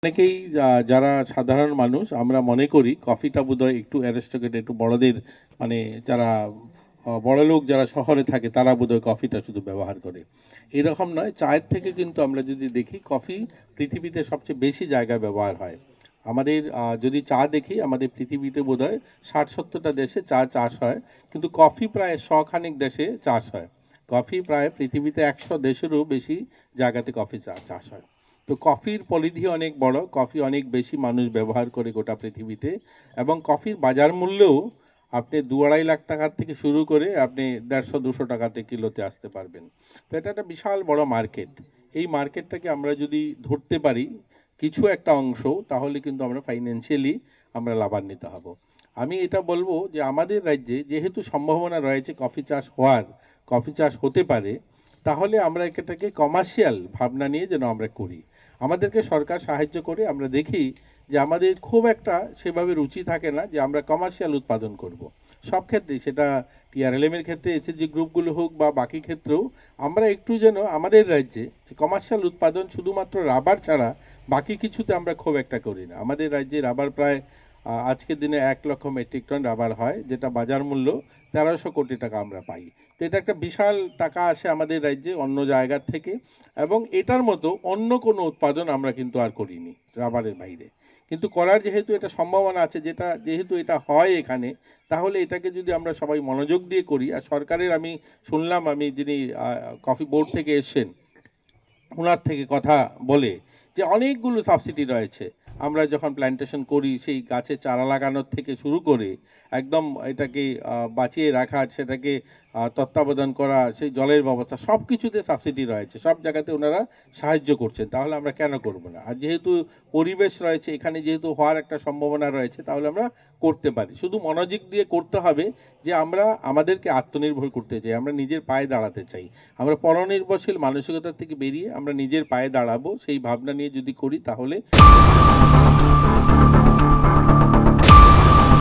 অনেকেই যারা সাধারণ মানুষ আমরা মনে করি কফিটা বোধহয় একটু অ্যারিস্টোক্রেট, একটু বড়দের, মানে যারা বড়লোক যারা শহরে থাকে তারা বোধহয় কফিটা শুধু ব্যবহার করে। এরকম নয়, চায়ের থেকে কিন্তু আমরা যদি দেখি কফি পৃথিবীতে সবচেয়ে বেশি জায়গায় ব্যবহার হয়। আমাদের যদি চা দেখি, আমাদের পৃথিবীতে বোধহয় 60-70টা দেশে চা চাষ হয়, কিন্তু কফি প্রায় 100 খানিক দেশে চাষ হয়। কফি প্রায় পৃথিবীতে 100 দেশেরও বেশি জায়গাতে কফি চাষ হয়। তো কফির পরিধি অনেক বড়, কফি অনেক বেশি মানুষ ব্যবহার করে গোটা পৃথিবীতে, এবং কফির বাজার মূল্যও আপনি 2-2.5 লাখ টাকার থেকে শুরু করে আপনি 150-200 টাকাতে কিলোতে আসতে পারবেন। তো এটা একটা বিশাল বড় মার্কেট। এই মার্কেটটাকে আমরা যদি ধরতে পারি কিছু একটা অংশ, তাহলে কিন্তু আমরা ফাইন্যান্সিয়ালি আমরা লাভান্বিত হব। আমি এটা বলবো যে আমাদের রাজ্যে যেহেতু সম্ভাবনা রয়েছে কফি চাষ হওয়ার, কফি চাষ হতে পারে, তাহলে আমরা এটাকে কমার্শিয়াল ভাবনা নিয়ে যেন আমরা করি। আমাদেরকে সরকার সাহায্য করে। আমরা দেখি যে আমাদের খুব একটা সেভাবে রুচি থাকে না যে আমরা কমার্শিয়াল উৎপাদন করব। সব ক্ষেত্রেই, সেটা টিআরএলএম এর ক্ষেত্রে, এসএসজি গ্রুপগুলো হোক বা বাকি ক্ষেত্রেও, আমরা একটু যেন আমাদের রাজ্যে কমার্শিয়াল উৎপাদন শুধুমাত্র রাবার ছাড়া বাকি কিছুতে আমরা খুব একটা করি না। আমাদের রাজ্যে রাবার প্রায় আজকের দিনে 1 লক্ষ মেট্রিক টন রাবার হয়, যেটা বাজার মূল্য 1300 কোটি টাকা আমরা পাই। তো এটা একটা বিশাল টাকা আসে আমাদের রাজ্যে অন্য জায়গার থেকে, এবং এটার মতো অন্য কোনো উৎপাদন আমরা কিন্তু আর করিনি রাবারের বাইরে। কিন্তু করার যেহেতু এটা সম্ভাবনা আছে, যেহেতু এটা হয় এখানে, তাহলে এটাকে যদি আমরা সবাই মনোযোগ দিয়ে করি। আর সরকারের, আমি শুনলাম, আমি যিনি কফি বোর্ড থেকে এসছেন ওনার থেকে কথা বলে, যে অনেকগুলো সাবসিডি রয়েছে। আমরা যখন প্ল্যান্টেশন করি, সেই গাছে চারা লাগানোর থেকে শুরু করে একদম এটাকে বাঁচিয়ে রাখা, সেটাকে তত্ত্বাবধান করা, সেই জলের ব্যবস্থা, সব কিছুতে সাবসিডি রয়েছে। সব জায়গাতে ওনারা সাহায্য করছেন, তাহলে আমরা কেন করব না? আর যেহেতু পরিবেশ রয়েছে এখানে, যেহেতু হওয়ার একটা সম্ভাবনা রয়েছে, তাহলে আমরা করতে পারি। শুধু মনোযোগ দিয়ে করতে হবে যে আমরা আমাদেরকে আত্মনির্ভর করতে চাই, আমরা নিজের পায়ে দাঁড়াতে চাই। আমরা পরনির্ভরশীল মানসিকতা থেকে বেরিয়ে আমরা নিজের পায়ে দাঁড়াবো, সেই ভাবনা নিয়ে যদি করি তাহলে